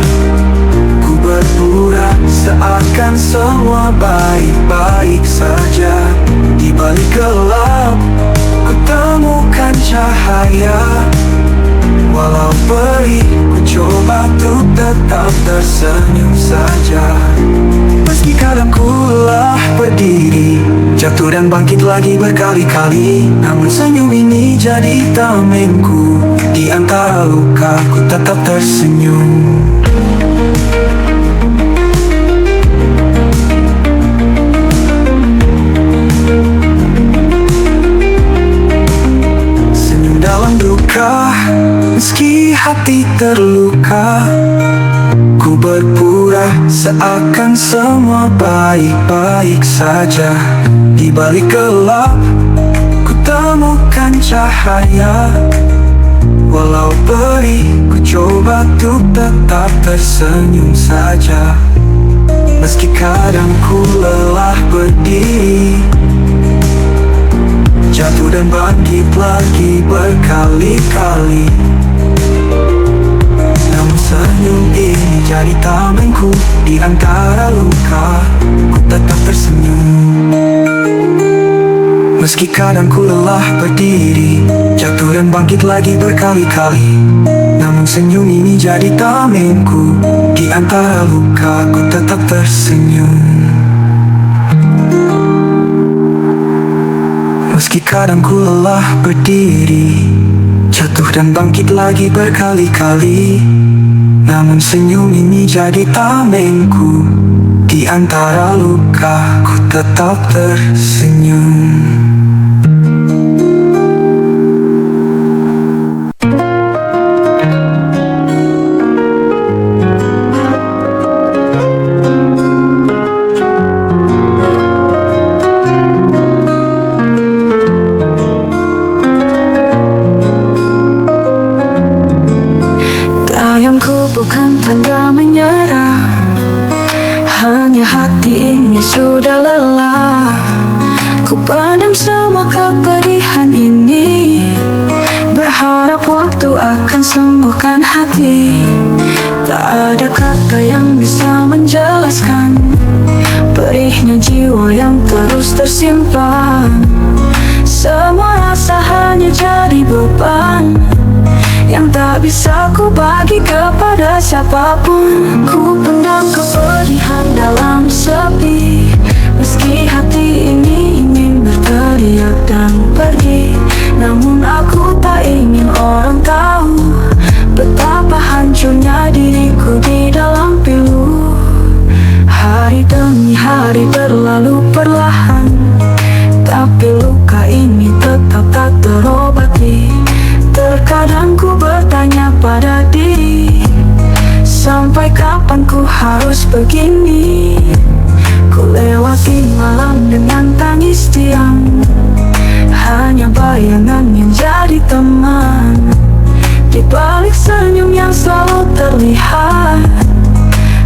Ku berpura seakan semua baik-baik saja. Di balik gelap, ku temukan cahaya. Walau perih, ku coba untuk tetap tersenyum saja. Meski kadang ku lelah berdiri, jatuh dan bangkit lagi berkali-kali, namun senyum ini jadi tamengku. Di antara luka, ku tetap tersenyum. Senyum dalam duka, meski hati terluka. Ku berpura seakan semua baik-baik saja. Di balik gelap, ku temukan cahaya. Walau perih, ku coba untuk tetap tersenyum saja. Meski kadang ku lelah berdiri, jatuh dan bangkit lagi berkali-kali, namun senyum ini jadi tamengku. Di antara luka, ku tetap tersenyum. Meski kadang ku lelah berdiri, jatuh dan bangkit lagi berkali-kali, namun senyum ini jadi tamengku. Di antara luka, ku tetap tersenyum. Meski kadang ku lelah berdiri, jatuh dan bangkit lagi berkali-kali, namun senyum ini jadi tamengku. Di antara luka, ku tetap tersenyum. Tayangku bukan tanda menyerah, hanya hati ini sudah lelah. Ku pendam semua kepedihan ini, berharap waktu akan sembuhkan hati. Tak ada kata yang bisa menjelaskan perihnya jiwa yang terus tersimpan. Semua rasa hanya jadi beban yang tak bisa ku bagi kepada siapapun. Ku pendam kepedihan dalam sepi, meski hati ini ingin berteriak dan pergi. Namun aku tak ingin orang tahu betapa hancurnya diriku di dalam pilu. Hari demi hari berlalu perlahan, tapi luka ini tetap tak terobati. Terkadang ku bertanya pada diri, sampai kapan ku harus begini? Ku lewati malam dengan tangis diam, hanya bayangan yang jadi teman. Di balik senyum yang selalu terlihat,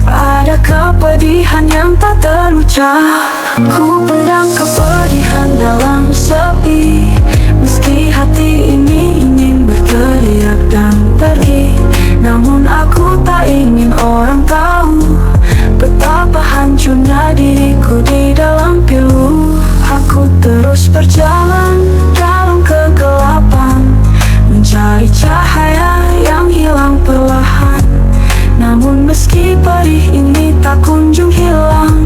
ada kepedihan yang tak terucap. Ku pendam kepedihan dalam sepi, meski hati ini ingin berteriak dan pergi. Namun aku tak ingin orang tahu betapa hancurnya diriku di dalam pilu. Aku terus berjalan dalam kegelapan, mencari cahaya yang hilang perlahan. Namun meski perih ini tak kunjung hilang,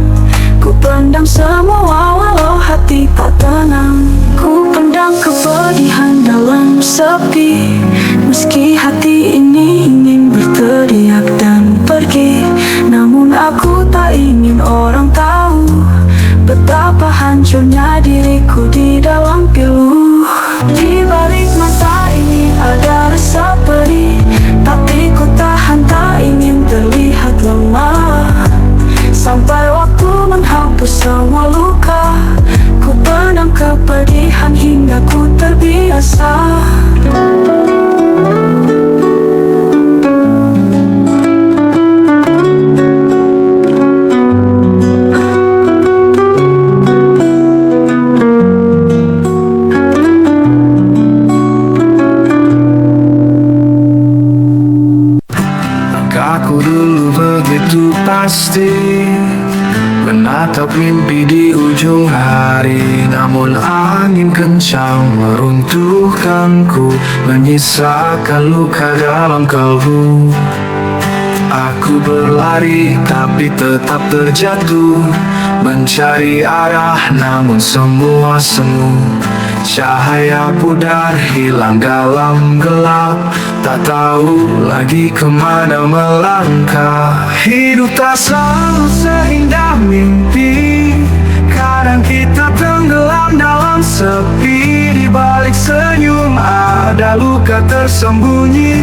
ku pendam semua walau hati tak tenang. Ku pendam kepedihan dalam sepi, meski hati ini ingin berteriak dan pergi. Namun aku tak ingin orang tahu betapa hancurnya diriku di dalam pilu. biasa. Aku dulu begitu pasti menatap mimpi di ujung hari, namun angin kencang meruntuhkanku, menyisakan luka dalam kalbu. Aku berlari tapi tetap terjatuh, mencari arah namun semua semu. Cahaya pudar hilang dalam gelap, tak tahu lagi kemana melangkah. Hidup tak selalu seindah mimpi, kadang kita tenggelam dalam sepi. Di balik senyum ada luka tersembunyi.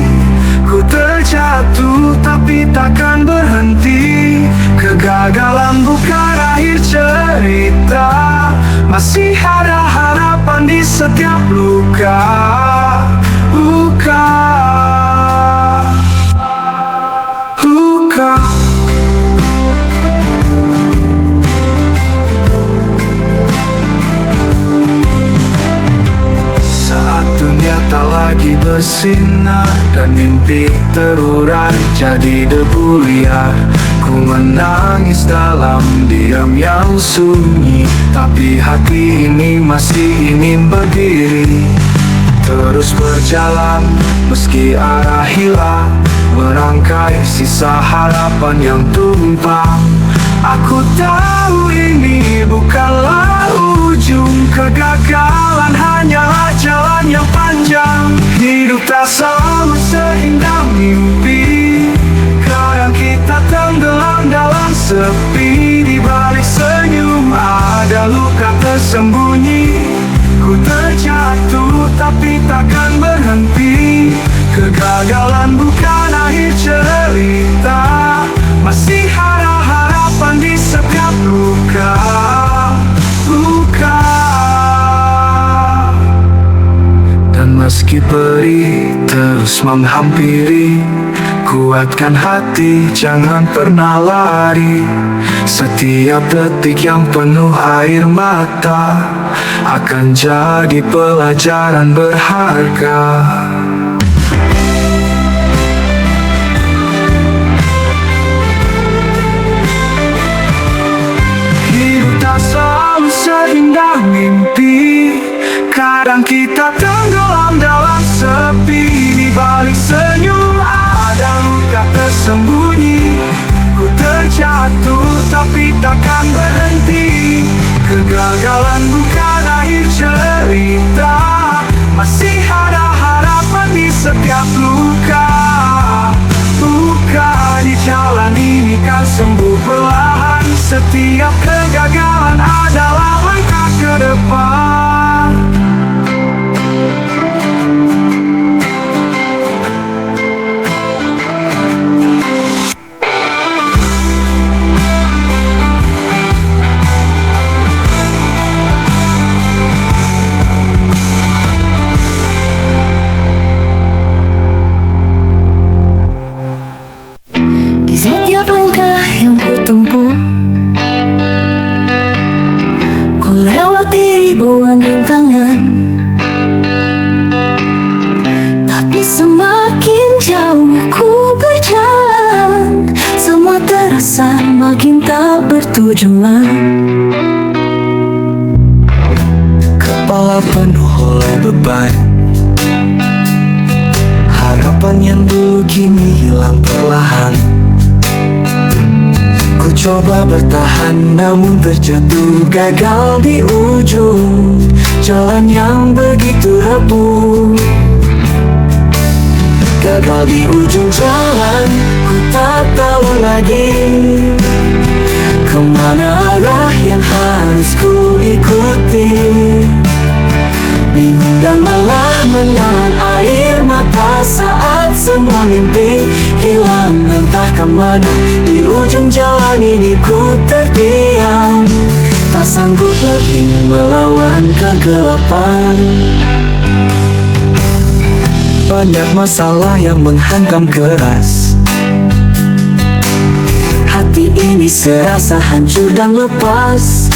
Ku terjatuh tapi takkan berhenti. Kegagalan bukan akhir cerita, masih ada harapan di setiap luka. Luka, luka. Saat dunia tak lagi bersinar dan mimpi terurai jadi debu liar, ku menangis dalam diam yang sunyi. Tapi hati ini masih ingin berdiri, terus berjalan meski arah hilang, merangkai sisa harapan yang tumpang. Aku tahu ini bukanlah ujung, kegagalan hanyalah jalan yang panjang. Hidup tak selalu seindah mimpi, kadang kita tenggelam dalam sepi. Di balik senyum ada luka tersembunyi. Ku terjatuh tapi takkan berhenti. Kegagalan bukan akhir cerita, masih ada harapan di setiap luka. Luka. Dan meski perih terus menghampiri, kuatkan hati, jangan pernah lari. Setiap detik yang penuh air mata akan jadi pelajaran berharga. Hidup tak selalu seindah mimpi, kadang kita tenggelam dalam sepi. Di balik senyum ada luka tersembunyi. Ku terjatuh tapi takkan berhenti. Kegagalan bukan akhir cerita, masih ada harapan di setiap luka. Luka di jalan ini kan sembuh perlahan. Setiap kegagalan adalah langkah ke depan. Setiap langkah yang kutempuh, ku lewati ribuan rintangan, tapi semakin jauh ku berjalan, semua terasa makin tak bertujuan. Kepala penuh oleh beban, harapan yang dulu kini hilang perlahan. Ku coba bertahan namun terjatuh, gagal di ujung jalan yang begitu rebuh. Gagal di ujung jalan, ku tak tahu lagi kemana arah yang harus ku ikuti. Bingung dan malah menahan air mata saat semua mimpi hilang entah kemana. Di ujung jalan ini ku terdiam, tak sanggup lagi melawan kegelapan. banyak masalah yang menghantam keras. Hati ini serasa hancur dan lepas.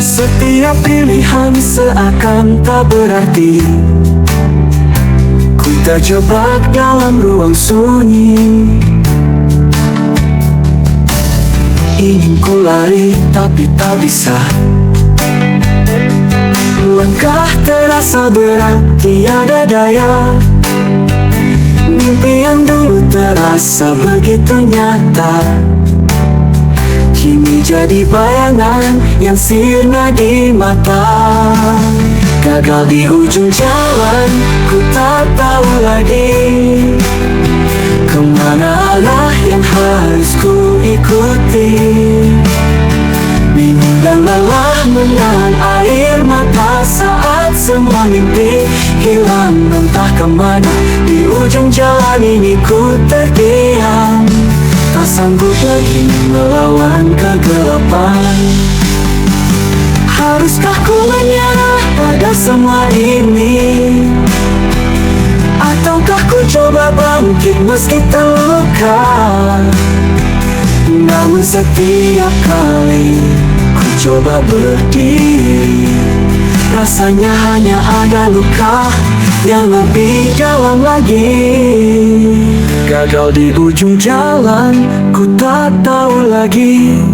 Setiap pilihan seakan tak berarti. Ku terjebak dalam ruang sunyi. Ingin ku lari tapi tak bisa. Langkah terasa berat, tiada daya. Mimpi yang dulu terasa begitu nyata, kini jadi bayangan yang sirna di mata. Gagal di ujung jalan, ku tak tahu lagi kemana arah yang harus ku ikuti. Bingung dan lelah menahan air mata saat semua mimpi hilang entah kemana. Di ujung jalan ini ku terdiam, tak sanggup lagi melawan kegelapan. Haruskah ku menyerah pada semua ini? Ataukah ku coba bangkit meski terluka? Namun setiap kali ku coba berdiri, rasanya hanya ada luka yang lebih dalam lagi. Gagal di ujung jalan, ku tak tahu lagi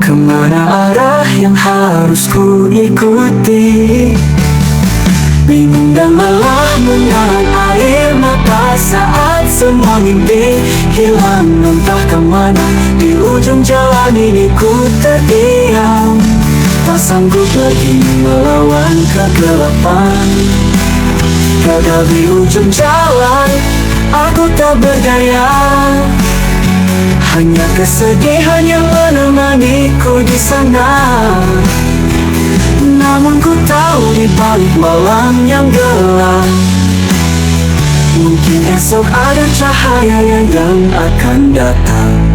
kemana arah yang harus ku ikuti. Bingung dan lelah menahan air mata saat semua mimpi hilang entah kemana. Di ujung jalan ini ku terdiam, tak sanggup lagi melawan kegelapan. Gagal di ujung jalan, aku tak berdaya. Hanya kesedihan yang menemaniku di sana. Namun ku tahu di balik malam yang gelap, mungkin esok ada cahaya yang akan datang.